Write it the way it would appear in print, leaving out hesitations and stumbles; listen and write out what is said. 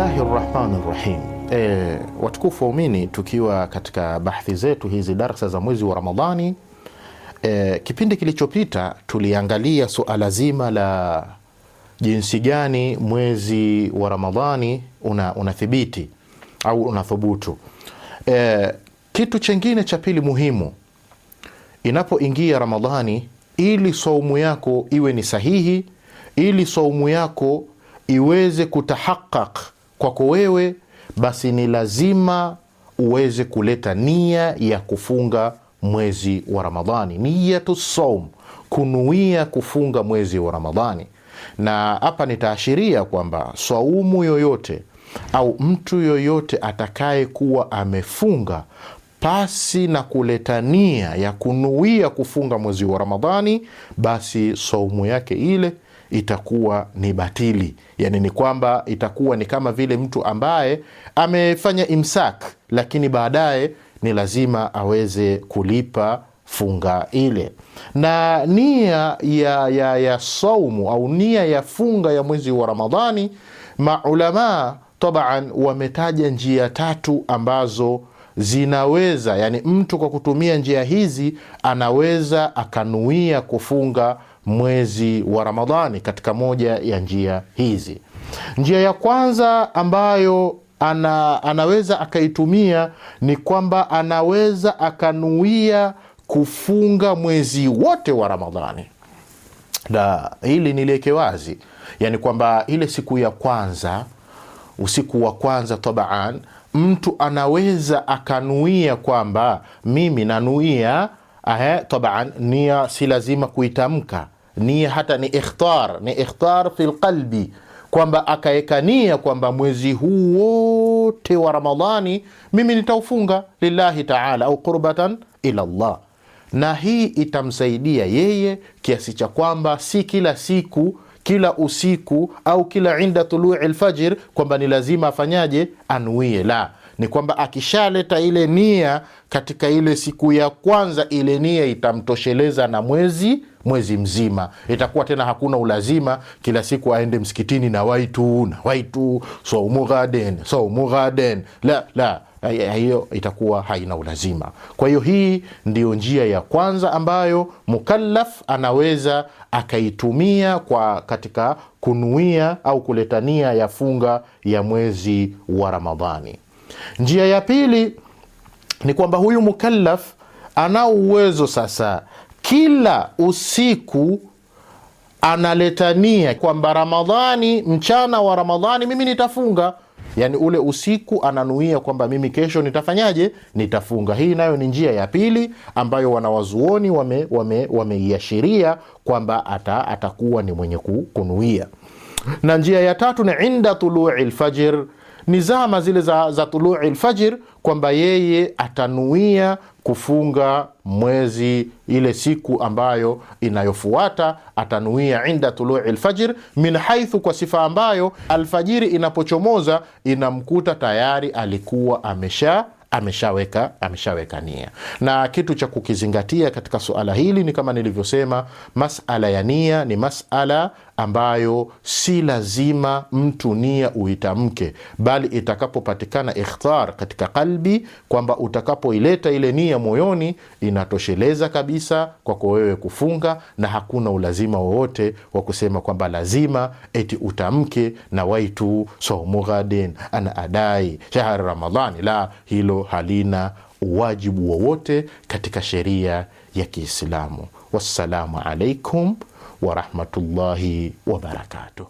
Bismillahirrahmanirrahim. Watukufu waumini, tukiwa katika bahthi zetu hizi darsa za mwezi wa Ramadhani, kipindi kilichopita tuliangalia suala zima la jinsi gani mwezi wa Ramadhani unathibiti au unathubutu. Kitu chengine cha pili muhimu, inapoingia Ramadhani, ili saumu yako iwe ni sahihi, ili saumu yako iweze kutahakak kwako wewe, basi ni lazima uweze kuleta nia ya kufunga mwezi wa Ramadhani, niyatu saum, kunuia kufunga mwezi wa Ramadhani. Na hapa nitaashiria kwamba saumu yoyote au mtu yoyote atakaye kuwa amefunga pasi na kuleta nia ya kunuia kufunga mwezi wa Ramadhani, basi saumu yake ile itakuwa ni batili. Yani ni kwamba itakuwa ni kama vile mtu ambaye amefanya imsak, lakini baadaye ni lazima aweze kulipa funga ile. Na nia ya saumu au nia ya funga ya mwezi wa Ramadhani, maulama taban wametaja njia tatu ambazo zinaweza, yani mtu kwa kutumia njia hizi anaweza akanuia kufunga mwezi wa Ramadhani katika moja ya njia hizi. Njia ya kwanza ambayo anaweza akaitumia ni kwamba anaweza akanuia kufunga mwezi wote wa Ramadhani. Na hili niliweke wazi, yani kwamba ile siku ya kwanza, usiku wa kwanza tabaan, mtu anaweza akanuia kwamba mimi nanuia tabaan, nia si lazima kuitamka, nia hata ni ikhtar fil qalbi, kwamba akaeka nia kwamba mwezi huu wote wa Ramadhani mimi nitaufunga lillahi ta'ala au qurbatan ila Allah. Na hii itamsaidia yeye kiasi cha kwamba si kila siku, kila usiku au kila inda tului alfajr kwamba ni lazima afanyaje, anuie. La, ni kwamba akishaleta ile nia katika ile siku ya kwanza, ile nia itamtosheleza na mwezi mzima. Itakuwa tena hakuna ulazima kila siku aende msikitini na waitu saumu ghaden. La, hiyo itakuwa haina ulazima. Kwa hiyo hii ndio njia ya kwanza ambayo mukallaf anaweza akaitumia kwa katika kunuia au kuleta nia ya funga ya mwezi wa Ramadhani. Njia ya pili ni kwamba huyu mukallaf ana uwezo sasa kila usiku analeta nia kwamba Ramadhani, mchana wa Ramadhani mimi nitafunga. Yani ule usiku ananuia kwamba mimi kesho nitafanyaje, nitafunga. Hii nayo ni njia ya pili ambayo wanawazuoni wameiashiria kwamba atakuwa ni mwenye kunuia. Na njia ya tatu ni inda tului alfajr, ni zama zile za tului alfajr, kwamba yeye atanuia kufunga mwezi ile siku ambayo inayofuata, atanuia inda tului alfajr, min haithu, kwa sifa ambayo alfajiri inapochomoza inamkuta tayari alikuwa ameshaweka nia. Na kitu cha kukizingatia katika suala hili ni kama nilivyosema, masala ya nia ni masala ambayo si lazima mtu nia uitamke, bali itakapopatikana ikhtar katika kalbi, kwamba utakapoileta ile nia moyoni inatosheleza kabisa kwako wewe kufunga, na hakuna ulazima wowote wa kusema kwamba lazima eti utamke na waitu saumu ghaden ana adai shahar Ramadhani. La, hilo halina wajibu wowote katika sheria ya Kiislamu. Wassalamu alaikum wa rahmatullahi wa barakatuh.